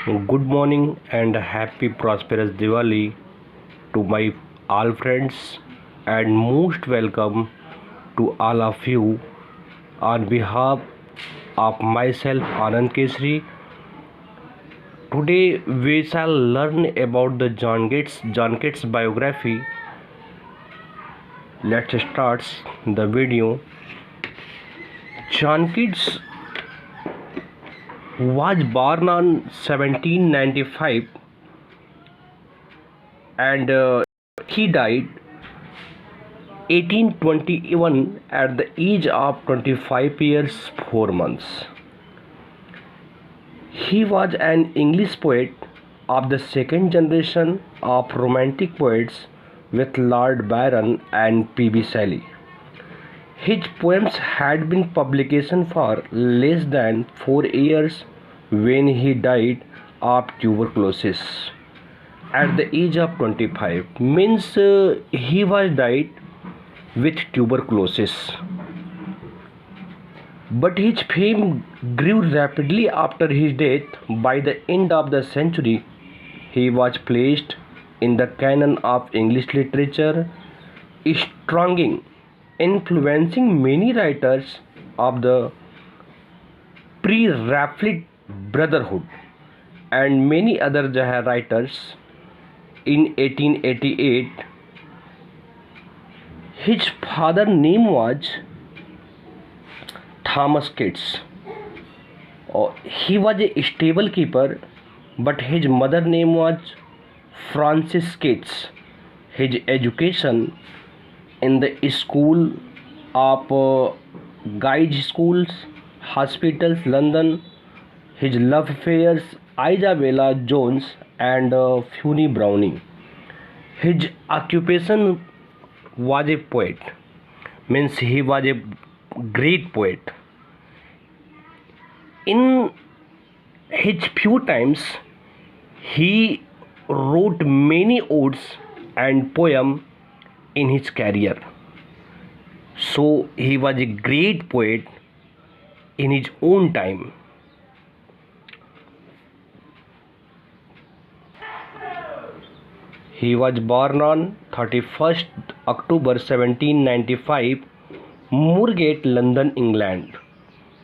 Good morning and happy prosperous Diwali to my all friends and most welcome to all of you on behalf of myself Anand Kesri. Today we shall learn about the John Keats biography. Let's start the video. John Keats was born on 1795 and he died 1821 at the age of 25 years 4 months. He was an English poet of the second generation of romantic poets with Lord Byron and P.B. Shelley. His poems had been publication for less than 4 years when he died of tuberculosis at the age of 25. Means he was died with tuberculosis. But his fame grew rapidly after his death. By the end of the century, he was placed in the canon of English literature, influencing many writers of the pre-Raphaelite Brotherhood and many other writers. In 1888, his father's name was Thomas Keats. He was a stable keeper, but his mother name was Frances Keats. His education in the school of Guy's Schools, Hospitals, London. His love affairs Isabella Jones and Fanny Browning. His occupation was a poet. Means he was a great poet. In his few times, he wrote many odes and poems in his career. So he was a great poet in his own time. He was born on 31st October 1795, Moorgate, London, England.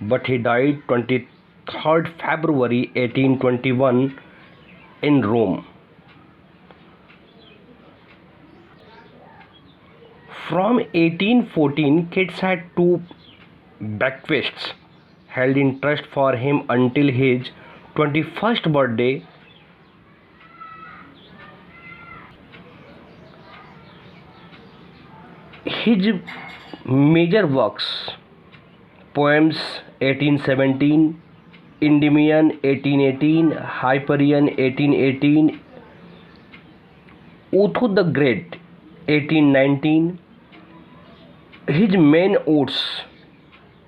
But he died 23rd February 1821 in Rome. From 1814, Keats had 2 bequests held in trust for him until his 21st birthday. His major works: poems 1817, Endymion 1818, Hyperion 1818, Otho the Great 1819. His main odes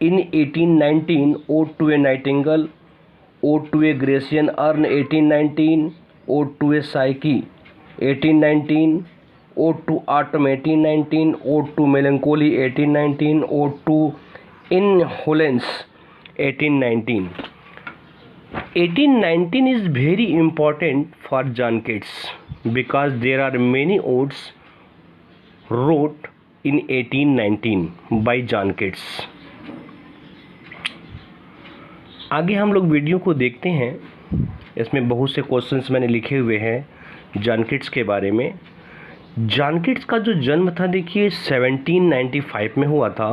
in 1819: Ode to a Nightingale, Ode to a Grecian Urn 1819, Ode to a Psyche 1819, Ode to Autumn 1819, Ode to Melancholy 1819, Ode to Insolence 1819. 1819 is very important for John Keats because there are many odes wrote in 1819 by John Keats. आगे हम लोग video को देखते हैं. इसमें बहुत से questions मैंने लिखे हुए हैं जॉन किट्स के बारे में. जॉन किट्स का जो जन्म था देखिए 1795 में हुआ था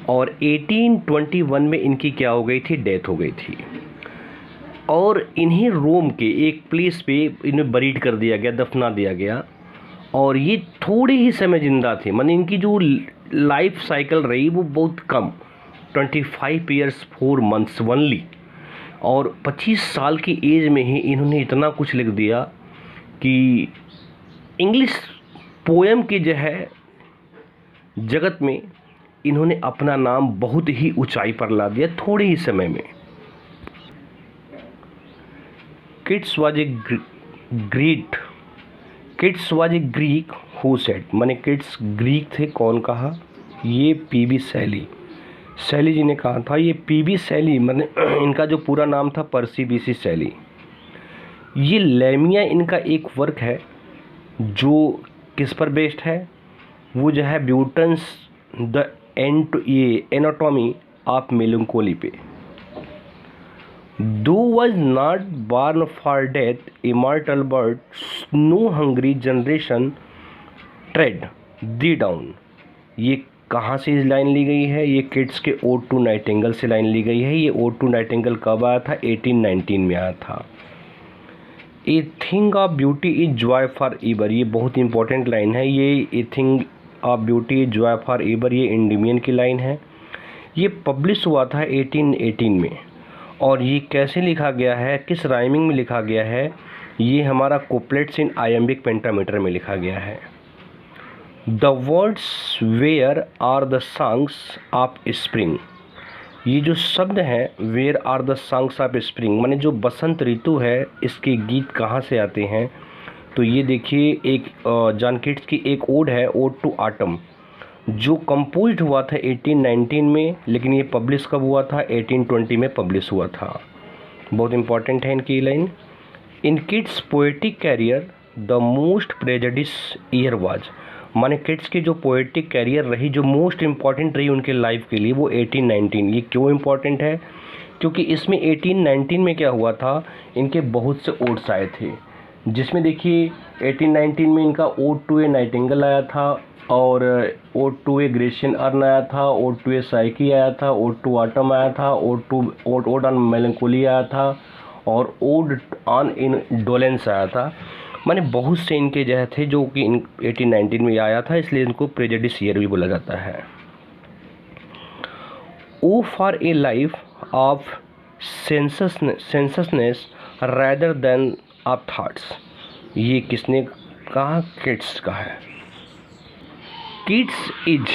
और 1821 में इनकी क्या हो गई थी, डेथ हो गई थी. और इन्हें रोम के एक प्लेस पे इन्हें बरीड कर दिया गया, दफना दिया गया. और ये थोड़े ही समय जिंदा थे, माने इनकी जो लाइफ साइकिल रही वो बहुत कम, 25 ईयर्स 4 मंथ्स ओनली. और 25 साल की एज में ही इन्होंने इतना कुछ लिख दिया कि इंग्लिश पोएम की जो है जगत में इन्होंने अपना नाम बहुत ही ऊंचाई पर ला दिया थोड़े ही समय में. Keats was a Greek who said, माने किट्स ग्रीक थे. कौन कहा? ये पीबी शैली जी ने कहा था. ये पीबी शैली माने इनका जो पूरा नाम था पर्सी बीसी शैली. ये लेमिया इनका एक वर्क है जो किस पर बेस्ड है, वो जो है Burton's the anatomy of melancholy पे। Thou was not born for death immortal bird no hungry generation tread thee down. ये कहाँ से इस लाइन ली गई है? ये किड्स के ओड टू नाइटिंगेल से लाइन ली गई है। ये ओड टू नाइटिंगेल कब आया था? 1819 में आया था। A thing of beauty is Joy for ever, ये बहुत इंपॉर्टेंट लाइन है। ये a thing of beauty is Joy for ever, ये एंडेमियन की लाइन है। ये पब्लिश हुआ था 1818 में। और ये कैसे लिखा गया है, किस राइमिंग में लिखा गया है? ये हमारा कुप्लेट्स इन आयम्बिक पेंटामीटर में लिखा गया है। The words where are the songs of spring, ये जो शब्द हैं where are the songs of spring, माने जो बसंत ऋतु है इसके गीत कहाँ से आते हैं? तो ये देखिए एक जॉन किट्स की एक ओड है, ओड टू ऑटम, जो कंपोज्ड हुआ था 1819 में, लेकिन ये पब्लिश कब हुआ था? 1820 में पब्लिश हुआ था। बहुत इंपॉर्टेंट है इनकी line. In Keats poetic career the most prejudice year was, माने किड्स की जो पोएटिक कैरियर रही, जो मोस्ट इम्पॉर्टेंट रही उनके लाइफ के लिए, वो 1819। ये क्यों इम्पॉर्टेंट है? क्योंकि इसमें 1819 में क्या हुआ था, इनके बहुत से ओड्स आए थे, जिसमें देखिए 1819 में इनका ओड टू ए नाइटिंगेल आया था, और ode to a Grecian urn आया था, ओड टू ए साइकी आया था, ओड टू ऑटम आया था, ओड ऑन मेलंकोली आया था, और ओड ऑन इंडोलेंस आया था। माने बहुत से इनके जो थे जो कि 1819 में आया था, इसलिए इनको प्रेजुडिस ईयर भी बोला जाता है। O for a life of sensations rather than of thoughts, ये किसने कहा? किट्स का है। Keats is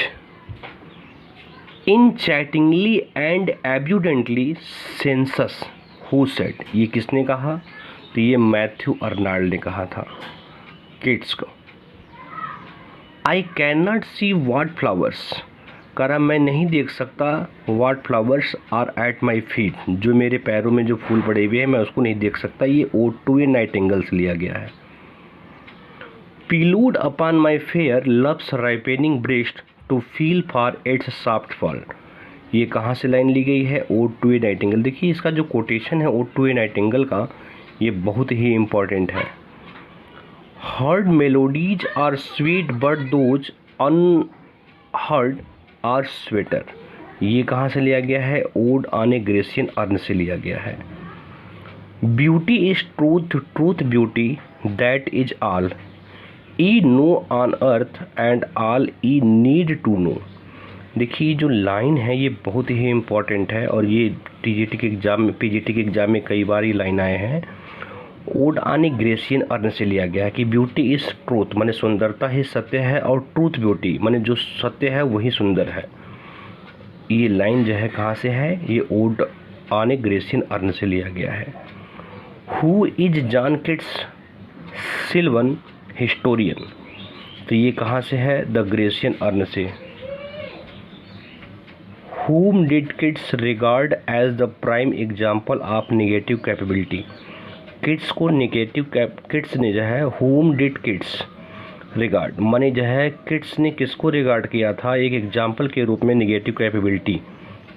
enchantingly and abundantly sensuous who said, ये किसने कहा? तो ये मैथ्यू अर्नाल्ड ने कहा था किड्स को। I can not see what flowers, करा मैं नहीं देख सकता, what flowers are at my feet, जो मेरे पैरों में जो फूल पड़े हुए हैं मैं उसको नहीं देख सकता। ये ओड टू ए नाइटिंगेल से लिया गया है। Pillowed upon my fair love's ripening breast to feel for its soft fall, ये कहाँ से लाइन ली गई है? Ode to a nightingale. देखिए इसका जो कोटेशन है ओड टू ए नाइटिंगेल का, ये बहुत ही इम्पॉर्टेंट है। Heard melodies are sweet but those unheard are sweeter, ये कहाँ से लिया गया है? Ode on a Grecian urn से लिया गया है। Beauty is truth, truth beauty that is all ye know on earth and all ye need to know. देखिए जो लाइन है ये बहुत ही इम्पॉर्टेंट है, और ये टीजीटी के एग्ज़ाम में, पीजीटी के एग्ज़ाम में कई बार ये लाइन आए हैं। Odd on a Grecian urn से लिया गया है कि ब्यूटी इज़ ट्रूथ, माने सुंदरता ही सत्य है, और ट्रूथ ब्यूटी माने जो सत्य है वही सुंदर है। ये लाइन जो है कहाँ से है? ये ode on a Grecian urn से लिया गया है। Who is John Keats sylvan historian, तो ये कहाँ से है? द ग्रेशियन अर्न से। Whom did kids regard as the prime example of negative capability? Kids को नेगेटिव किड्स ने जो है whom did kids regard, माने जो है किड्स ने किसको रिगार्ड किया था एक एग्जाम्पल के रूप में नेगेटिव कैपेबिलिटी?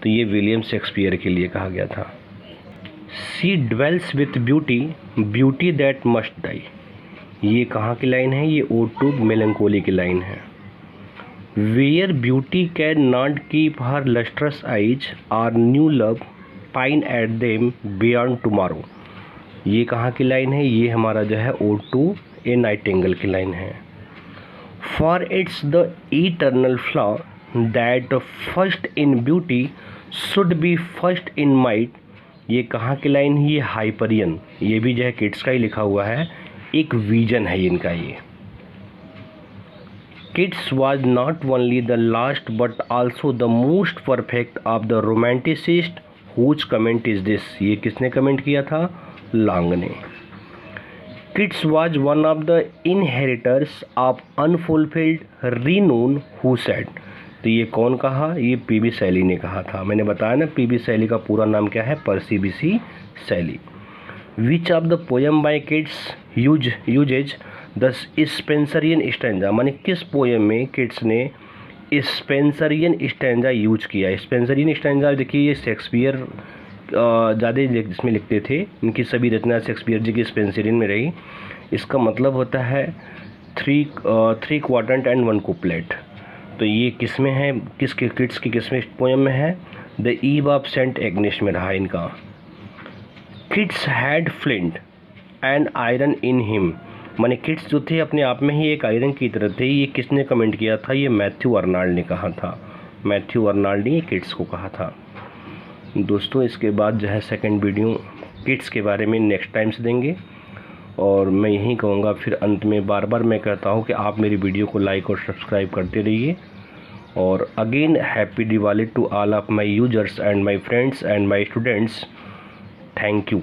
तो ये विलियम शेक्सपियर के लिए कहा गया था। She dwells with beauty, beauty that must die, ये कहाँ की लाइन है? ये ओड टू मेलंकोली की लाइन है। Where beauty can not keep her lustrous eyes or new love pine at them beyond tomorrow, ये कहाँ की लाइन है? ये हमारा जो है ओड टू ए नाइटिंगेल की लाइन है। For it's the eternal flaw that first in beauty should be first in might, ये कहाँ की लाइन है? ये हाइपरियन, ये भी जो है किड्स का ही लिखा हुआ है, एक विजन है इनका ये। Kids was not only the last but also the most perfect of the romanticist whose comment is this, ये किसने कमेंट किया था? लॉन्ग ने। Kids was one of the inheritors of unfulfilled renown who said, तो ये कौन कहा? ये पीबी शैली ने कहा था। मैंने बताया ना पीबी शैली का पूरा नाम क्या है? Percy Bysshe Shelley. Which of the poem by Keats uses the Spenserian stanza, माने किस पोएम में किट्स ने स्पेंसरियन स्टैंजा यूज किया। स्पेंसरियन स्टैंजा देखिए ये शेक्सपियर ज़्यादा इसमें लिखते थे, इनकी सभी रचना शेक्सपियर जी की स्पेंसरियन में रही। इसका मतलब होता है 3 क्वाड्रेंट एंड 1 कुपलेट। तो ये किस में है, किट्स की किस में पोएम में है, the eve of Saint Agnes में रहा इनका। Keats had flint and iron in him, माने किट्स जो थे अपने आप में ही एक आयरन की तरह थे। ये किसने कमेंट किया था, ये मैथ्यू अर्नाल्ड ने कहा था। मैथ्यू अर्नाल्ड ने किट्स को कहा था। दोस्तों इसके बाद जो है सेकंड वीडियो किट्स के बारे में नेक्स्ट टाइम से देंगे। और मैं यही कहूँगा फिर अंत में बार बार मैं कहता हूँ कि आप मेरी वीडियो को लाइक और सब्सक्राइब करते रहिए। और again happy Diwali to all of my users and my friends and my students. Thank you.